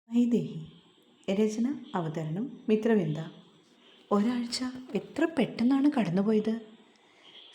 വൈദേഹി. രചന, അവതരണം മിത്രവിന്ദ. ഒരാഴ്ച എത്ര പെട്ടെന്നാണ് കടന്നുപോയത്.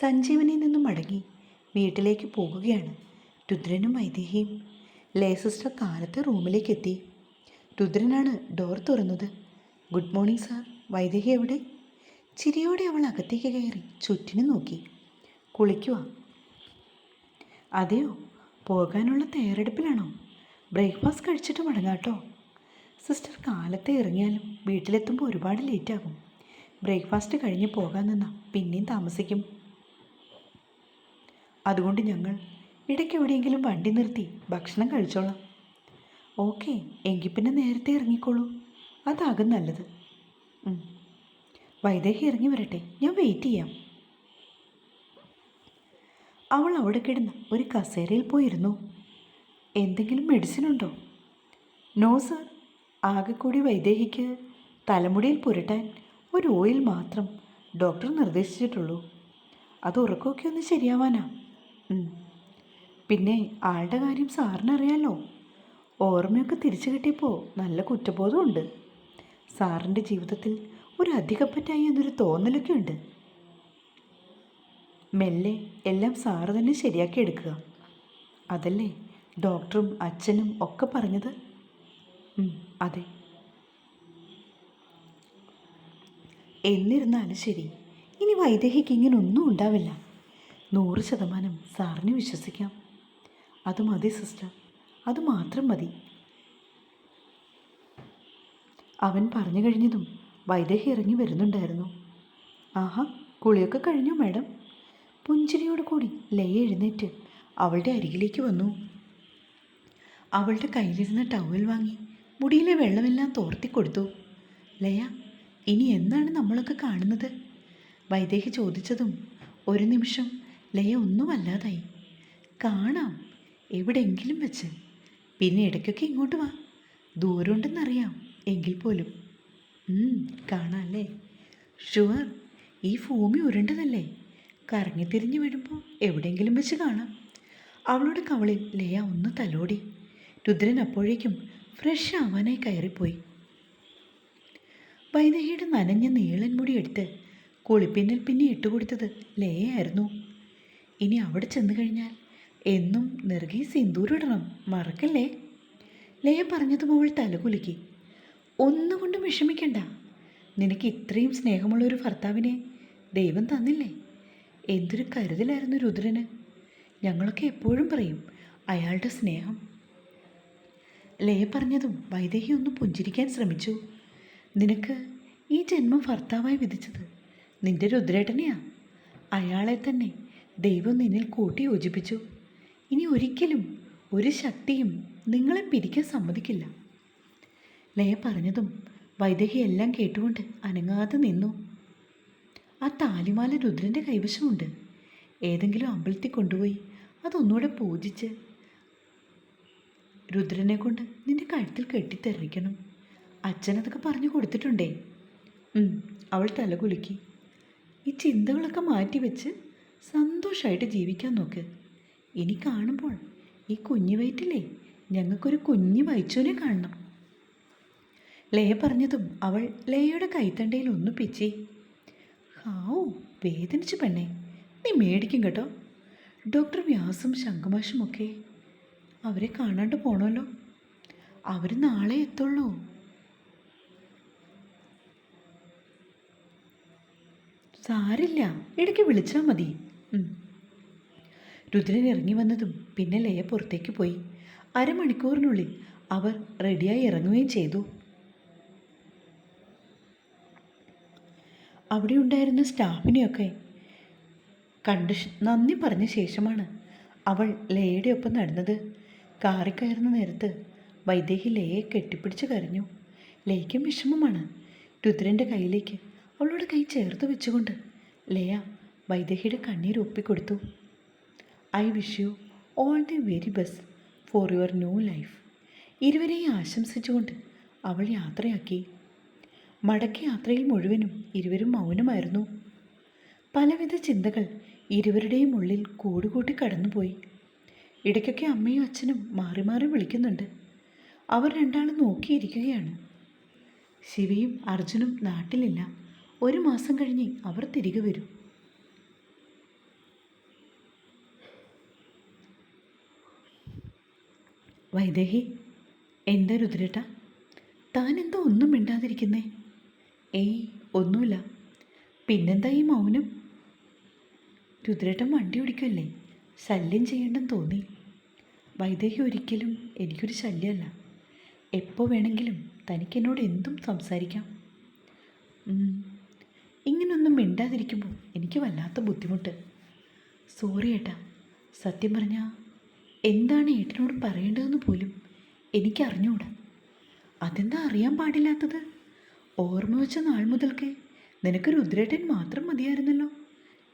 സഞ്ജീവനിൽ നിന്നും മടങ്ങി വീട്ടിലേക്ക് പോകുകയാണ് രുദ്രനും വൈദേഹിയും. ലേ സിസ്റ്റർ കാലത്ത് റൂമിലേക്ക് എത്തി. രുദ്രനാണ് ഡോർ തുറന്നത്. Good morning sir. വൈദേഹി എവിടെ? ചിരിയോടെ അവൾ അകത്തേക്ക് കയറി ചുറ്റിനും നോക്കി. കുളിക്കുക? അതെയോ, പോകാനുള്ള തയ്യാറെടുപ്പിലാണോ? ബ്രേക്ക്ഫാസ്റ്റ് കഴിച്ചിട്ട് മടങ്ങാട്ടോ. സിസ്റ്റർ കാലത്തെ ഇറങ്ങിയാലും വീട്ടിലെത്തുമ്പോൾ ഒരുപാട് ലേറ്റാകും. ബ്രേക്ക്ഫാസ്റ്റ് കഴിഞ്ഞ് പോകാൻ നിന്നാൽ പിന്നെയും താമസിക്കും. അതുകൊണ്ട് ഞങ്ങൾ ഇടയ്ക്ക് എവിടെയെങ്കിലും വണ്ടി നിർത്തി ഭക്ഷണം കഴിച്ചോളാം. ഓക്കെ, എങ്കിൽ പിന്നെ നേരത്തെ ഇറങ്ങിക്കോളൂ, അതാകും നല്ലത്. വൈദേഹി ഇറങ്ങി വരട്ടെ, ഞാൻ വെയിറ്റ് ചെയ്യാം. അവൾ അവിടെ കിടന്ന് ഒരു കസേരയിൽ പോയിരുന്നു. എന്തെങ്കിലും മെഡിസിൻ ഉണ്ടോ? നോ സർ, ആകെ കൂടി വൈദേഹിക്ക് തലമുടിയിൽ പുരട്ടാൻ ഒരു ഓയിൽ മാത്രം ഡോക്ടർ നിർദ്ദേശിച്ചിട്ടുള്ളൂ. അത് ഉറക്കമൊക്കെ ഒന്ന് ശരിയാവാനാ. പിന്നെ ആളുടെ കാര്യം സാറിനറിയാലോ. ഓർമ്മയൊക്കെ തിരിച്ചു കിട്ടിയപ്പോൾ നല്ല കുറ്റബോധമുണ്ട്. സാറിൻ്റെ ജീവിതത്തിൽ ഒരു അധികപ്പറ്റായി എന്നൊരു തോന്നലൊക്കെ ഉണ്ട്. മെല്ലെ എല്ലാം സാറ് തന്നെ ശരിയാക്കി എടുക്കുക, അതല്ലേ ഡോക്ടറും അച്ഛനും ഒക്കെ പറഞ്ഞത്? അതെ. എന്നിരുന്നാലും ശരി, ഇനി വൈദേഹിക്ക് ഇങ്ങനെ ഒന്നും ഉണ്ടാവില്ല. 100% സാറിന് വിശ്വസിക്കാം. അത് മതി സിസ്റ്റർ, അത് മാത്രം മതി. അവൻ പറഞ്ഞു കഴിഞ്ഞതും വൈദേഹി ഇറങ്ങി വരുന്നുണ്ടായിരുന്നു. ആഹാ, കുളിയൊക്കെ കഴിഞ്ഞു മാഡം. പുഞ്ചിരിയോട് കൂടി ലയ എഴുന്നേറ്റ് അവളുടെ അരികിലേക്ക് വന്നു. അവളുടെ കയ്യിലിരുന്ന ടവൽ വാങ്ങി മുടിയിലെ വെള്ളമെല്ലാം തോർത്തി കൊടുത്തു. ലയ, ഇനി എന്നാണ് നമ്മളൊക്കെ കാണുന്നത്? വൈദേഹി ചോദിച്ചതും ഒരു നിമിഷം ലയ ഒന്നുമല്ലാതായി. കാണാം, എവിടെയെങ്കിലും വെച്ച്. പിന്നെ ഇടയ്ക്കൊക്കെ ഇങ്ങോട്ട് വാ. ദൂരമുണ്ടെന്നറിയാം, എങ്കിൽ പോലും. കാണാമല്ലേ? ഷുവർ. ഈ ഭൂമി ഉരുണ്ടതല്ലേ, കറങ്ങിത്തിരിഞ്ഞ് വീഴുമ്പോൾ എവിടെയെങ്കിലും വെച്ച് കാണാം. അവളുടെ കവളിൽ ലയ ഒന്ന് തലോടി. രുദ്രൻ അപ്പോഴേക്കും ഫ്രഷ് ആവാനായി കയറിപ്പോയി. വൈദേഹിയുടെ നനഞ്ഞ നീളൻ മുടി എടുത്ത് കുളിപ്പിന്നിൽ പിന്നെ ഇട്ടുകൊടുത്തത് ലയയായിരുന്നു. ഇനി അവിടെ ചെന്ന് കഴിഞ്ഞാൽ എന്നും നെറുകെ സിന്ദൂരിടണം, മറക്കല്ലേ. ലയ പറഞ്ഞതും അവൾ തലകുലുക്കി. ഒന്നുകൊണ്ടും വിഷമിക്കണ്ട. നിനക്ക് ഇത്രയും സ്നേഹമുള്ളൊരു ഭർത്താവിനെ ദൈവം തന്നില്ലേ. എന്തൊരു കരുതലായിരുന്നു രുദ്രന്. ഞങ്ങളൊക്കെ എപ്പോഴും പറയും അയാളുടെ സ്നേഹം. ലയ പറഞ്ഞതും വൈദേഹി ഒന്ന് പുഞ്ചിരിക്കാൻ ശ്രമിച്ചു. നിനക്ക് ഈ ജന്മം ഭർത്താവായി വിധിച്ചത് നിന്റെ രുദ്രേട്ടനെയാ. അയാളെ തന്നെ ദൈവം നിന്നിൽ കൂട്ടി യോജിപ്പിച്ചു. ഇനി ഒരിക്കലും ഒരു ശക്തിയും നിങ്ങളെ പിരിക്കാൻ സമ്മതിക്കില്ല. ലയ പറഞ്ഞതും വൈദേഹി എല്ലാം കേട്ടുകൊണ്ട് അനങ്ങാതെ നിന്നു. ആ താലിമാല രുദ്രൻ്റെ കൈവശമുണ്ട്. ഏതെങ്കിലും അമ്പലത്തിൽ കൊണ്ടുപോയി അതൊന്നുകൂടെ പൂജിച്ച് രുദ്രനെ കൊണ്ട് നിന്റെ കഴുത്തിൽ കെട്ടിത്തെറിക്കണം. അച്ഛനതൊക്കെ പറഞ്ഞു കൊടുത്തിട്ടുണ്ടേ. അവൾ തലകുലുക്കി. ഈ ചിന്തകളൊക്കെ മാറ്റി വെച്ച് സന്തോഷമായിട്ട് ജീവിക്കാൻ നോക്ക്. ഇനി കാണുമ്പോൾ ഈ കുഞ്ഞു വയറ്റില്ലേ ഞങ്ങൾക്കൊരു കുഞ്ഞു വൈച്ചോനെ കാണണം. ലയ പറഞ്ഞതും അവൾ ലയയുടെ കൈത്തണ്ടയിൽ ഒന്ന് പിച്ചി. ഹാവൂ, വേദനിച്ചു പെണ്ണേ, നീ മേടിക്കും കേട്ടോ. ഡോക്ടർ വ്യാസും ശംഖുമാഷുമൊക്കെ അവരെ കാണാണ്ട് പോണല്ലോ. അവർ നാളെ എത്തുള്ളൂ. സാരില്ല, ഇടയ്ക്ക് വിളിച്ചാൽ മതി. രുദ്രൻ ഇറങ്ങി വന്നതും പിന്നെ ലയ പുറത്തേക്ക് പോയി. അരമണിക്കൂറിനുള്ളിൽ അവർ റെഡിയായി ഇറങ്ങുകയും ചെയ്തു. അവിടെ ഉണ്ടായിരുന്ന സ്റ്റാഫിനെയൊക്കെ കണ്ട് നന്ദി പറഞ്ഞ ശേഷമാണ് അവൾ ലയയുടെ ഒപ്പം നടന്നത്. കാറിൽ കയറുന്ന നേരത്ത് വൈദേഹി ലയയെ കെട്ടിപ്പിടിച്ച് കരഞ്ഞു. ലയയ്ക്കും വിഷമമാണ്. രുദ്രൻ്റെ കയ്യിലേക്ക് അവളുടെ കൈ ചേർത്ത് വെച്ചുകൊണ്ട് ലയ വൈദേഹിയുടെ കണ്ണീർ ഒപ്പിക്കൊടുത്തു. I wish you all the very best for your new life. ഇരുവരെയും ആശംസിച്ചുകൊണ്ട് അവൾ യാത്രയാക്കി. മടക്ക യാത്രയിൽ മുഴുവനും ഇരുവരും മൗനമായിരുന്നു. പലവിധ ചിന്തകൾ ഇരുവരുടെയും ഉള്ളിൽ കൂടുകൂട്ടി കടന്നുപോയി. ഇടയ്ക്കൊക്കെ അമ്മയും അച്ഛനും മാറി മാറി വിളിക്കുന്നുണ്ട്. അവർ രണ്ടാളും നോക്കിയിരിക്കുകയാണ്. ശിവയും അർജുനും നാട്ടിലില്ല. 1 മാസം കഴിഞ്ഞ് അവർ തിരികെ വരും. വൈദേഹി, എന്താ രുദ്രേട്ട, താൻ എന്താ ഒന്നും മിണ്ടാതിരിക്കുന്നേ? ഏയ്, ഒന്നുമില്ല. പിന്നെന്താ ഈ മൗനം? രുദ്രേട്ടൻ വണ്ടി ഓടിക്കുമല്ലേ, ശല്യം ചെയ്യണ്ടെന്ന് തോന്നി. വൈദേഹി, ഒരിക്കലും എനിക്കൊരു ശല്യമല്ല. എപ്പോൾ വേണമെങ്കിലും തനിക്ക് എന്നോട് എന്തും സംസാരിക്കാം. ഇങ്ങനൊന്നും മിണ്ടാതിരിക്കുമ്പോൾ എനിക്ക് വല്ലാത്ത ബുദ്ധിമുട്ട്. സോറി ഏട്ടാ. സത്യം പറഞ്ഞാൽ എന്താണ് ഏട്ടനോട് പറയേണ്ടതെന്ന് പോലും എനിക്കറിഞ്ഞൂടാ. അതെന്താ അറിയാൻ പാടില്ലാത്തത്? ഓർമ്മ വെച്ച നാൾ മുതൽക്കേ നിനക്ക് രുദ്രേട്ടൻ മാത്രം മതിയായിരുന്നല്ലോ.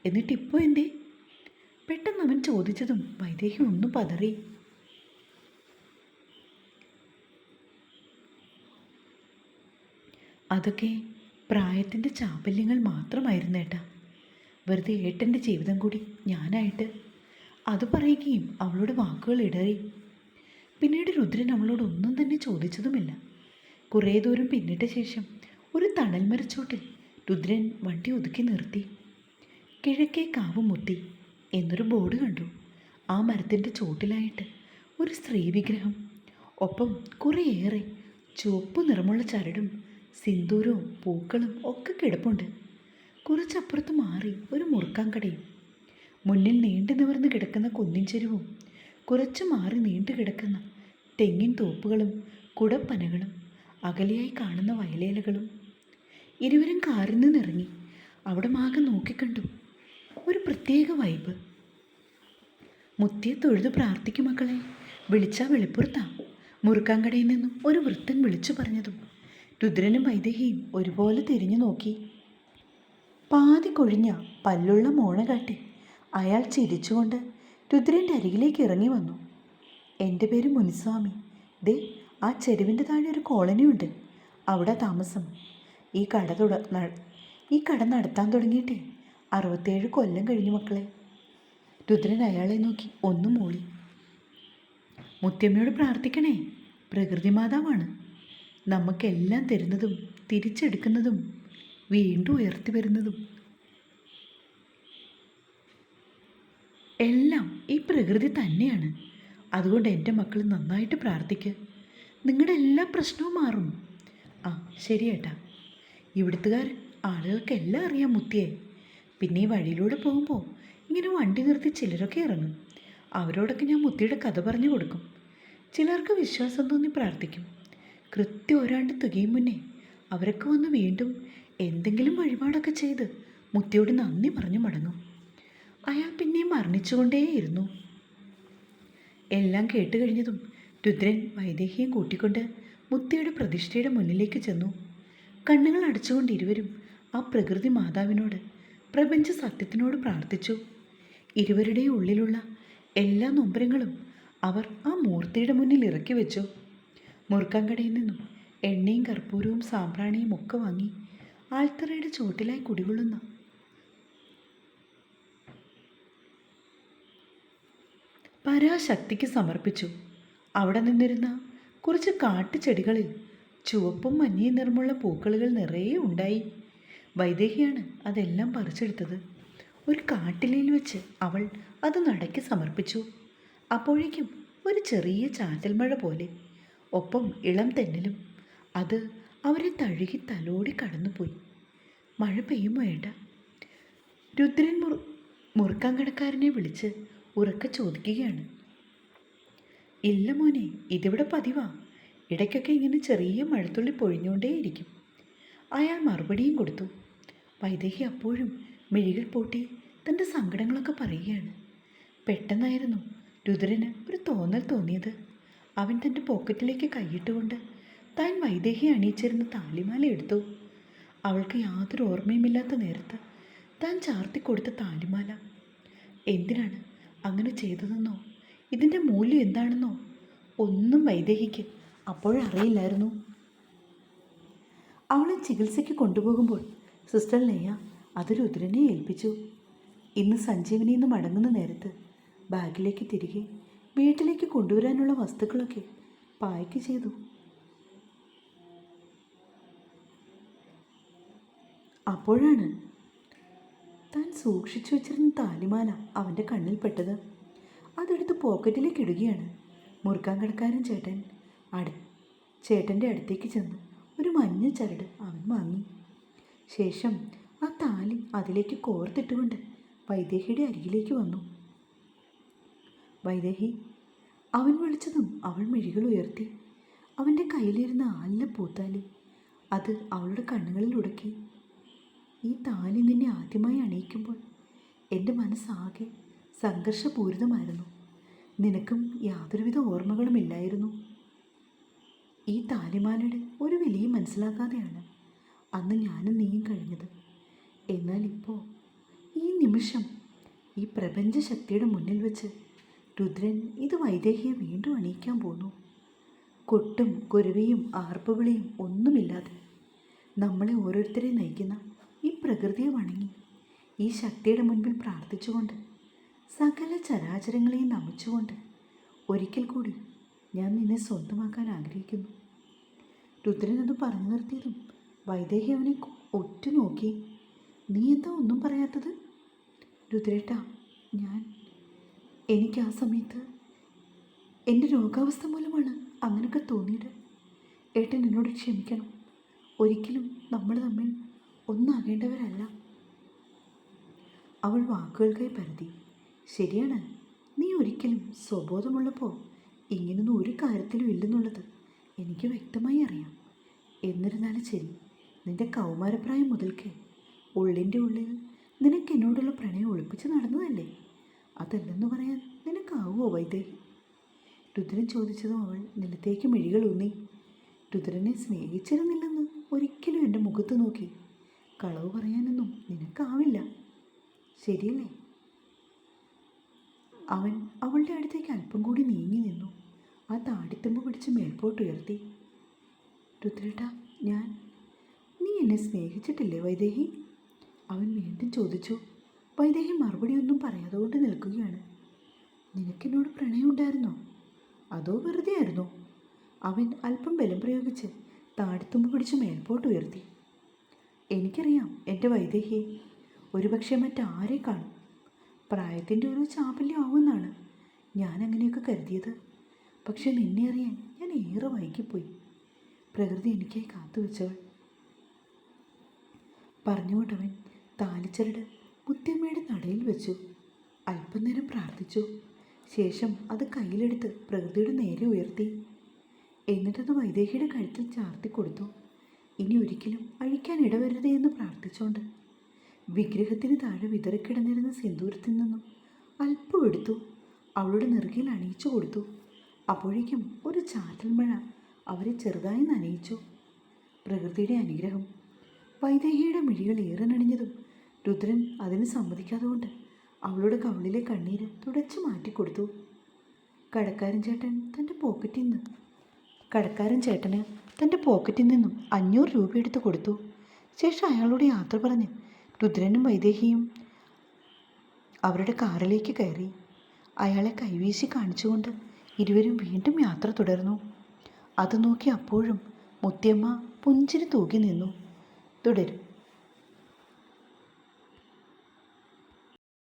എന്നിട്ടിപ്പോൾ എന്തേ? പെട്ടെന്ന് അവൻ ചോദിച്ചതും വൈദേഹി ഒന്നും പതറി. അതൊക്കെ പ്രായത്തിൻ്റെ ചാപല്യങ്ങൾ മാത്രമായിരുന്നു ഏട്ടാ. വെറുതെ ഏട്ടൻ്റെ ജീവിതം കൂടി ഞാനായിട്ട്. അത് പറയുകയും അവളുടെ വാക്കുകൾ ഇടറി. പിന്നീട് രുദ്രൻ അവളോട് ഒന്നും തന്നെ ചോദിച്ചതുമില്ല. കുറേ ദൂരം പിന്നിട്ട ശേഷം ഒരു തണൽ മരച്ചോട്ടിൽ രുദ്രൻ വണ്ടി ഒതുക്കി നിർത്തി. കിഴക്കേ കാവ് മുത്തി എന്നൊരു ബോർഡ് കണ്ടു. ആ മരത്തിൻ്റെ ചോട്ടിലായിട്ട് ഒരു സ്ത്രീ വിഗ്രഹം, ഒപ്പം കുറേയേറെ ചുവപ്പ് നിറമുള്ള ചരടും സിന്ദൂരവും പൂക്കളും ഒക്കെ കിടപ്പുണ്ട്. കുറച്ചപ്പുറത്ത് മാറി ഒരു മുറുക്കാൻകടയും. മുന്നിൽ നീണ്ടു നിവർന്ന് കിടക്കുന്ന കുന്നിൻ ചെരുവും കുറച്ച് മാറി നീണ്ടു കിടക്കുന്ന തെങ്ങിൻ തോപ്പുകളും കുടപ്പനകളും അകലെയായി കാണുന്ന വയലേലകളും. ഇരുവരും കാറിൽ നിന്നിറങ്ങി. അവിടെ മാകെ നോക്കിക്കണ്ടു. ഒരു പ്രത്യേക വൈബ്. മുത്തിയെ തൊഴുത് പ്രാർത്ഥിക്കും മക്കളെ, വിളിച്ചാൽ വെളിപ്പുറത്താ. മുറുക്കാൻകടയിൽ നിന്നും ഒരു വൃത്തൻ വിളിച്ചു പറഞ്ഞതും രുദ്രനും വൈദേഹിയും ഒരുപോലെ തിരിഞ്ഞു നോക്കി. പാതി കൊഴിഞ്ഞ പല്ലുള്ള മോണ കാട്ടി അയാൾ ചിരിച്ചുകൊണ്ട് രുദ്രൻ്റെ അരികിലേക്ക് ഇറങ്ങി വന്നു. എൻ്റെ പേര് മുനിസ്വാമി. ദേ, ആ ചെരുവിൻ്റെ താഴെ ഒരു കോളനിയുണ്ട്, അവിടെ താമസം. ഈ കട നടത്താൻ തുടങ്ങിയിട്ട് 67 കൊല്ലം കഴിഞ്ഞു മക്കളെ. രുദ്രൻ അയാളെ നോക്കി ഒന്നും മൂളി. മുത്തിയമ്മയോട് പ്രാർത്ഥിക്കണേ. പ്രകൃതി മാതാവാണ്. നമുക്കെല്ലാം തരുന്നതും തിരിച്ചെടുക്കുന്നതും വീണ്ടും ഉയർത്തി വരുന്നതും എല്ലാം ഈ പ്രകൃതി തന്നെയാണ്. അതുകൊണ്ട് എൻ്റെ മക്കൾ നന്നായിട്ട് പ്രാർത്ഥിക്കുക. നിങ്ങളുടെ എല്ലാ പ്രശ്നവും മാറും. ആ ശരി ഏട്ടാ. ഇവിടുത്തുകാർ ആളുകൾക്കെല്ലാം അറിയാം മുത്തിയെ. പിന്നെ ഈ വഴിയിലൂടെ പോകുമ്പോൾ ഇങ്ങനെ വണ്ടി നിർത്തി ചിലരൊക്കെ ഇറങ്ങും. അവരോടൊക്കെ ഞാൻ മുത്തിയുടെ കഥ പറഞ്ഞു കൊടുക്കും. ചിലർക്ക് വിശ്വാസം തോന്നി പ്രാർത്ഥിക്കും. കൃത്യം ഒരാണ്ട് തികയും മുന്നേ അവരൊക്കെ വന്ന് വീണ്ടും എന്തെങ്കിലും വഴിപാടൊക്കെ ചെയ്ത് മുത്തിയോട് നന്ദി പറഞ്ഞു മടങ്ങും. അയാൾ പിന്നെയും വർണ്ണിച്ചുകൊണ്ടേയിരുന്നു. എല്ലാം കേട്ട് കഴിഞ്ഞതും രുദ്രൻ വൈദേഹിയും കൂട്ടിക്കൊണ്ട് മുത്തിയുടെ പ്രതിഷ്ഠയുടെ മുന്നിലേക്ക് ചെന്നു. കണ്ണുകൾ അടച്ചുകൊണ്ട് ഇരുവരും ആ പ്രകൃതി മാതാവിനോട്, പ്രപഞ്ച സത്യത്തിനോട് പ്രാർത്ഥിച്ചു. ഇരുവരുടെയും ഉള്ളിലുള്ള എല്ലാ നൊമ്പരങ്ങളും അവർ ആ മൂർത്തിയുടെ മുന്നിൽ ഇറക്കി വെച്ചു. മുറുക്കാൻകടയിൽ നിന്നും എണ്ണയും കർപ്പൂരവും സാമ്പ്രാണിയും ഒക്കെ വാങ്ങി ആൽത്തറയുടെ ചുവട്ടിലായി കുടികൊള്ളുന്ന പരാശക്തിക്ക് സമർപ്പിച്ചു. അവിടെ നിന്നിരുന്ന കുറച്ച് കാട്ടുചെടികളിൽ ചുവപ്പും മഞ്ഞയും നിറമുള്ള പൂക്കളുകൾ നിറയെ ഉണ്ടായി. വൈദേഹിയാണ് അതെല്ലാം പറിച്ചെടുത്തത്. ഒരു കാട്ടിലയിൽ വെച്ച് അവൾ അത് നടക്കി സമർപ്പിച്ചു. അപ്പോഴേക്കും ഒരു ചെറിയ ചാറ്റൽ മഴ പോലെ, ഒപ്പം ഇളം തെന്നലും. അത് അവരെ തഴുകി തലോടി കടന്നുപോയി. മഴ പെയ്യുമോ ഏട്ടാ? രുദ്രൻ മുറുക്കാൻകടക്കാരനെ വിളിച്ച് ഉറക്കെ ചോദിക്കുകയാണ്. ഇല്ല മോനെ, ഇതിവിടെ പതിവാ. ഇടയ്ക്കൊക്കെ ഇങ്ങനെ ചെറിയ മഴത്തുള്ളി പൊഴിഞ്ഞുകൊണ്ടേയിരിക്കും. അയാൾ മറുപടിയും കൊടുത്തു. വൈദേഹി അപ്പോഴും മിഴികൾ പൂട്ടി തൻ്റെ സങ്കടങ്ങളൊക്കെ പറയുകയാണ്. പെട്ടെന്നായിരുന്നു രുദ്രന് ഒരു തോന്നൽ തോന്നിയത്. അവൻ തൻ്റെ പോക്കറ്റിലേക്ക് കൈയിട്ടുകൊണ്ട് താൻ വൈദേഹി അണിയിച്ചിരുന്ന താലിമാല എടുത്തു. അവൾക്ക് യാതൊരു ഓർമ്മയുമില്ലാത്ത നേരത്ത് താൻ ചാർത്തിക്കൊടുത്ത താലിമാല. എന്തിനാണ് അങ്ങനെ ചെയ്തതെന്നോ ഇതിൻ്റെ മൂല്യം എന്താണെന്നോ ഒന്നും വൈദേഹിക്ക് അപ്പോഴറിയില്ലായിരുന്നു. അവളെ ചികിത്സയ്ക്ക് കൊണ്ടുപോകുമ്പോൾ സിസ്റ്റർ ലയ അത് രുദ്രനെ ഏൽപ്പിച്ചു. ഇന്ന് സഞ്ജീവനിയിൽ നിന്ന് മടങ്ങുന്ന നേരത്ത് ബാഗിലേക്ക് തിരികെ വീട്ടിലേക്ക് കൊണ്ടുവരാനുള്ള വസ്തുക്കളൊക്കെ പായ്ക്ക് ചെയ്തു. അപ്പോഴാണ് താൻ സൂക്ഷിച്ചു വെച്ചിരുന്ന താലിമാല അവൻ്റെ കണ്ണിൽ പെട്ടത്. അതെടുത്ത് പോക്കറ്റിലേക്ക് ഇടുകയാണ്. മുറുക്കാൻ കടക്കാരൻ ചേട്ടൻ്റെ അടുത്തേക്ക് ചെന്ന് ഒരു മഞ്ഞ ചരട് അവൻ വാങ്ങി. ശേഷം ആ താലി അതിലേക്ക് കോർത്തിട്ടുകൊണ്ട് വൈദേഹിയുടെ അരികിലേക്ക് വന്നു. വൈദേഹി, അവൻ വിളിച്ചതും അവൾ മിഴികൾ ഉയർത്തി. അവൻ്റെ കയ്യിലിരുന്ന ആലിലെ പൂത്താലി അത് അവളുടെ കണ്ണുകളിൽ ഉടക്കി. ഈ താലി നിന്നെ ആദ്യമായി അണിയിക്കുമ്പോൾ എൻ്റെ മനസ്സാകെ സംഘർഷപൂരിതമായിരുന്നു. നിനക്കും യാതൊരുവിധ ഓർമ്മകളുമില്ലായിരുന്നു. ഈ താലിമാലയുടെ ഒരു വിലയും മനസ്സിലാക്കാതെയാണ് അന്ന് ഞാനും നീയും കഴിഞ്ഞത്. എന്നാൽ ഇപ്പോൾ ഈ നിമിഷം ഈ പ്രപഞ്ച ശക്തിയുടെ മുന്നിൽ വെച്ച് രുദ്രൻ ഇത് വൈദേഹിയെ വീണ്ടും അണിയിക്കാൻ പോന്നു. കൊട്ടും കുരുവിയും ആർപ്പുവിളിയും ഒന്നുമില്ലാതെ നമ്മളെ ഓരോരുത്തരെയും നയിക്കുന്ന ഈ പ്രകൃതിയെ വണങ്ങി ഈ ശക്തിയുടെ മുൻപിൽ പ്രാർത്ഥിച്ചുകൊണ്ട് സകല ചരാചരങ്ങളെയും നമിച്ചുകൊണ്ട് ഒരിക്കൽ കൂടി ഞാൻ നിന്നെ സ്വന്തമാക്കാൻ ആഗ്രഹിക്കുന്നു. രുദ്രൻ അത് പറഞ്ഞു നിർത്തിയതും വൈദേഹി അവനെ ഒറ്റുനോക്കി. നീ എന്താ ഒന്നും പറയാത്തത്? രുദ്രേട്ടാ, എനിക്ക് ആ സമയത്ത് എൻ്റെ രോഗാവസ്ഥ മൂലമാണ് അങ്ങനെയൊക്കെ തോന്നിയത്. ഏട്ടൻ എന്നോട് ക്ഷമിക്കണം. ഒരിക്കലും നമ്മൾ തമ്മിൽ ഒന്നാകേണ്ടവരല്ല. അവൾ വാക്കുകൾക്കായി പരതി. ശരിയാണ്, നീ ഒരിക്കലും സ്വബോധമുള്ളപ്പോൾ ഇങ്ങനൊന്നും ഒരു കാര്യത്തിലും ഇല്ലെന്നുള്ളത് എനിക്ക് വ്യക്തമായി അറിയാം. എന്നിരുന്നാലും ശരി, നിൻ്റെ കൗമാരപ്രായം മുതൽക്കേ ഉള്ളിൻ്റെ ഉള്ളിൽ നിനക്ക് എന്നോടുള്ള പ്രണയം ഒളിപ്പിച്ച് നടന്നതല്ലേ? അതല്ലെന്ന് പറയാൻ നിനക്കാവുമോ വൈദേഹി? രുദ്രൻ ചോദിച്ചതും അവൾ നിലത്തേക്ക് മിഴികൾ ഊന്നി. രുദ്രനെ സ്നേഹിച്ചിരുന്നില്ലെന്ന് ഒരിക്കലും എൻ്റെ മുഖത്ത് നോക്കി കളവ് പറയാനൊന്നും നിനക്കാവില്ല, ശരിയല്ലേ? അവൻ അവളുടെ അടുത്തേക്ക് അല്പം കൂടി നീങ്ങി നിന്നു. ആ താടിത്തുമ്പ് പിടിച്ച് മേൽപോട്ടുയർത്തി. രുദ്രേട്ടാ, നീ എന്നെ സ്നേഹിച്ചിട്ടില്ലേ വൈദേഹി? അവൻ വീണ്ടും ചോദിച്ചു. വൈദേഹി മറുപടിയൊന്നും പറയാതെ കൊണ്ട് നിൽക്കുകയാണ്. നിനക്കെന്നോട് പ്രണയമുണ്ടായിരുന്നോ? അതോ വെറുതെ ആയിരുന്നോ? അവൻ അല്പം ബലം പ്രയോഗിച്ച് താടിത്തുമ്പ് പിടിച്ച് മേൽപോട്ടുയർത്തി. എനിക്കറിയാം എൻ്റെ വൈദേഹിയെ ഒരുപക്ഷെ മറ്റാരെ കാണും. പ്രായത്തിൻ്റെ ഒരു ചാപല്യമാവുമെന്നാണ് ഞാൻ അങ്ങനെയൊക്കെ കരുതിയത്. പക്ഷെ നിന്നെ അറിയാൻ ഞാൻ ഏറെ വൈകിപ്പോയി. പ്രകൃതി എനിക്കായി കാത്തുവെച്ചവൾ. പറഞ്ഞുകൊണ്ടവൻ താലിച്ചരട് മുത്തിയമ്മയുടെ നടയിൽ വെച്ചു. അല്പനേരം പ്രാർത്ഥിച്ചു. ശേഷം അത് കയ്യിലെടുത്ത് പ്രകൃതിയുടെ നേരെ ഉയർത്തി. എന്നിട്ടത് വൈദേഹിയുടെ കഴുത്തിൽ ചാർത്തി കൊടുത്തു. ഇനി ഒരിക്കലും അഴിക്കാൻ ഇടവരുതേ എന്ന് പ്രാർത്ഥിച്ചുകൊണ്ട് വിഗ്രഹത്തിന് താഴെ വിതറിക്കിടന്നിരുന്ന സിന്ദൂരത്തിൽ നിന്നും അല്പം എടുത്തു അവളുടെ നെറുകയിൽ അണിയിച്ചു കൊടുത്തു. അപ്പോഴേക്കും ഒരു ചാറ്റൽ മഴ അവരെ ചെറുതായി നനയിച്ചു. പ്രകൃതിയുടെ അനുഗ്രഹം. വൈദേഹിയുടെ മിഴികൾ ഏറെ നനഞ്ഞതും രുദ്രൻ അതിന് സമ്മതിക്കാതെ കൊണ്ട് അവളുടെ കവിളിലെ കണ്ണീര് തുടച്ചു മാറ്റിക്കൊടുത്തു. കടക്കാരൻ ചേട്ടന് തൻ്റെ പോക്കറ്റിൽ നിന്നും 500 രൂപ എടുത്ത് കൊടുത്തു. ശേഷം അയാളോട് യാത്ര പറഞ്ഞ് രുദ്രനും വൈദേഹിയും അവരുടെ കാറിലേക്ക് കയറി. അയാളെ കൈവീശി കാണിച്ചുകൊണ്ട് ഇരുവരും വീണ്ടും യാത്ര തുടർന്നു. അത് നോക്കി അപ്പോഴും മുത്തിയമ്മ പുഞ്ചിരി തൂകി നിന്നു. തുടരും.